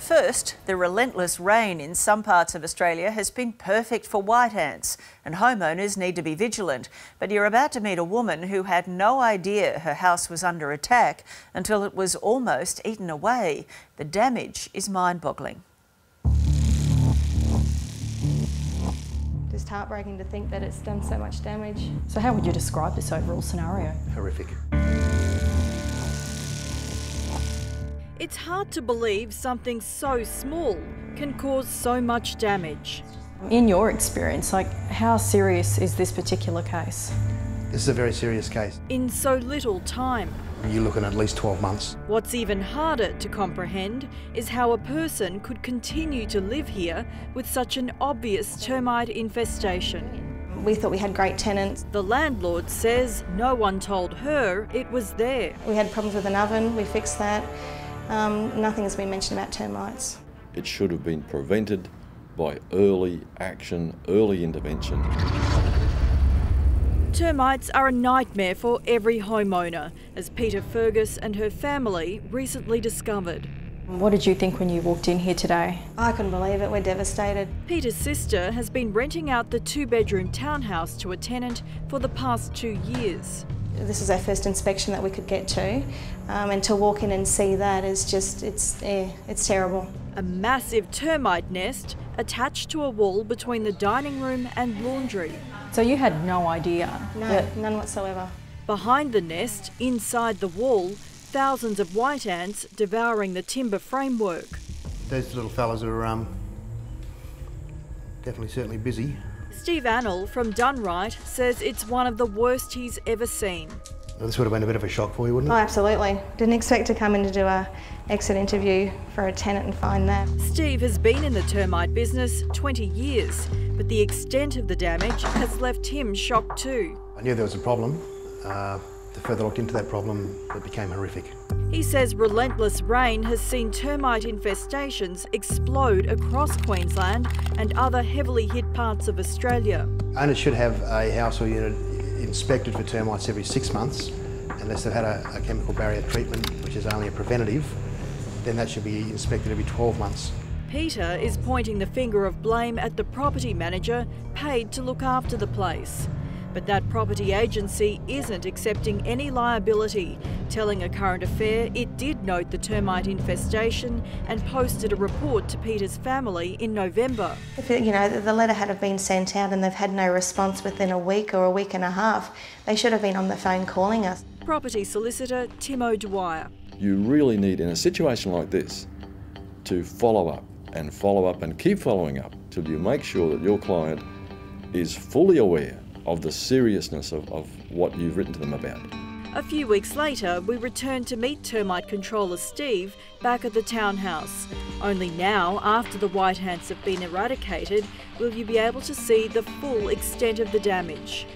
First, the relentless rain in some parts of Australia has been perfect for white ants, and homeowners need to be vigilant. But you're about to meet a woman who had no idea her house was under attack until it was almost eaten away. The damage is mind-boggling. Just heartbreaking to think that it's done so much damage. So how would you describe this overall scenario? Horrific. It's hard to believe something so small can cause so much damage. In your experience, how serious is this particular case? This is a very serious case. In so little time. You're looking at least 12 months. What's even harder to comprehend is how a person could continue to live here with such an obvious termite infestation. We thought we had great tenants. The landlord says no one told her it was there. We had problems with an oven, we fixed that. Nothing has been mentioned about termites. It should have been prevented by early action, early intervention. Termites are a nightmare for every homeowner, as Peter Fergus and her family recently discovered. What did you think when you walked in here today? I couldn't believe it, we're devastated. Peter's sister has been renting out the two-bedroom townhouse to a tenant for the past 2 years. This is our first inspection that we could get to, and to walk in and see that is just, it's terrible. A massive termite nest attached to a wall between the dining room and laundry. So you had no idea? No, none whatsoever. Behind the nest, inside the wall, thousands of white ants devouring the timber framework. Those little fellas are certainly busy. Steve Annell from Dunright says it's one of the worst he's ever seen. This would have been a bit of a shock for you, wouldn't it? Oh, absolutely. Didn't expect to come in to do a exit interview for a tenant and find that. Steve has been in the termite business 20 years, but the extent of the damage has left him shocked too. I knew there was a problem. The further I looked into that problem, it became horrific. He says relentless rain has seen termite infestations explode across Queensland and other heavily hit parts of Australia. Owners should have a household unit inspected for termites every 6 months, unless they've had a chemical barrier treatment, which is only a preventative, then that should be inspected every 12 months. Peter is pointing the finger of blame at the property manager paid to look after the place. But that property agency isn't accepting any liability, telling A Current Affair it did note the termite infestation and posted a report to Peter's family in November. If the letter had have been sent out and they've had no response within a week or a week and a half, they should have been on the phone calling us. Property solicitor Tim O'Dwyer. You really need, in a situation like this, to follow up and keep following up till you make sure that your client is fully aware of the seriousness of what you've written to them about. A few weeks later, we returned to meet termite controller Steve back at the townhouse. Only now, after the white ants have been eradicated, will you be able to see the full extent of the damage.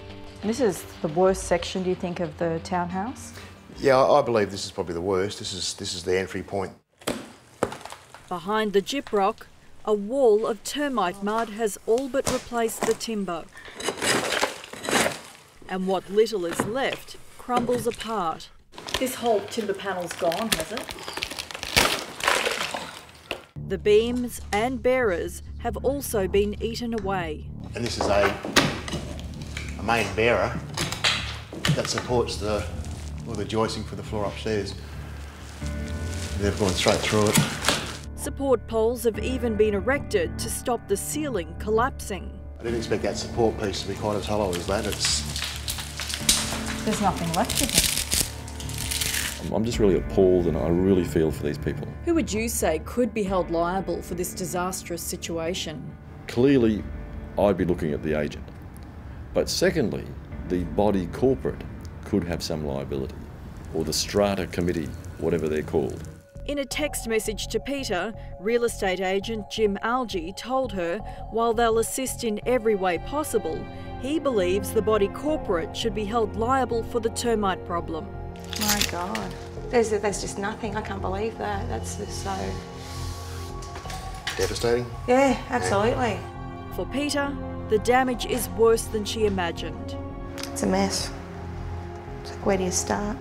This is the worst section, do you think, of the townhouse? Yeah, I believe this is probably the worst. This is the entry point. Behind the gyprock, a wall of termite mud has all but replaced the timber. And what little is left crumbles apart. This whole timber panel's gone, has it? The beams and bearers have also been eaten away. And this is a main bearer that supports the joisting for the floor upstairs. They've gone straight through it. Support poles have even been erected to stop the ceiling collapsing. I didn't expect that support piece to be quite as hollow as that. There's nothing left of it. I'm just really appalled, and I really feel for these people. Who would you say could be held liable for this disastrous situation? Clearly, I'd be looking at the agent. But secondly, the body corporate could have some liability, or the strata committee, whatever they're called. In a text message to Peter, real estate agent Jim Algie told her while they'll assist in every way possible, he believes the body corporate should be held liable for the termite problem. My God, there's just nothing. I can't believe that. That's just so Devastating? Yeah, absolutely. For Peter, the damage is worse than she imagined. It's a mess. It's like, where do you start?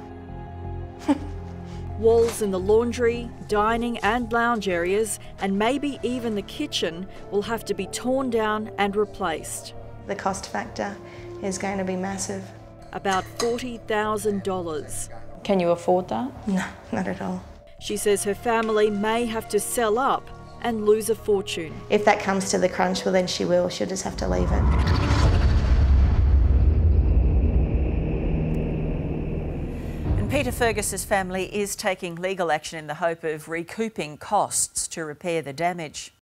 Walls in the laundry, dining and lounge areas, and maybe even the kitchen will have to be torn down and replaced. The cost factor is going to be massive. About $40,000. Can you afford that? No, not at all. She says her family may have to sell up and lose a fortune. If that comes to the crunch, well then she will. She'll just have to leave it. Peter Fergus's family is taking legal action in the hope of recouping costs to repair the damage.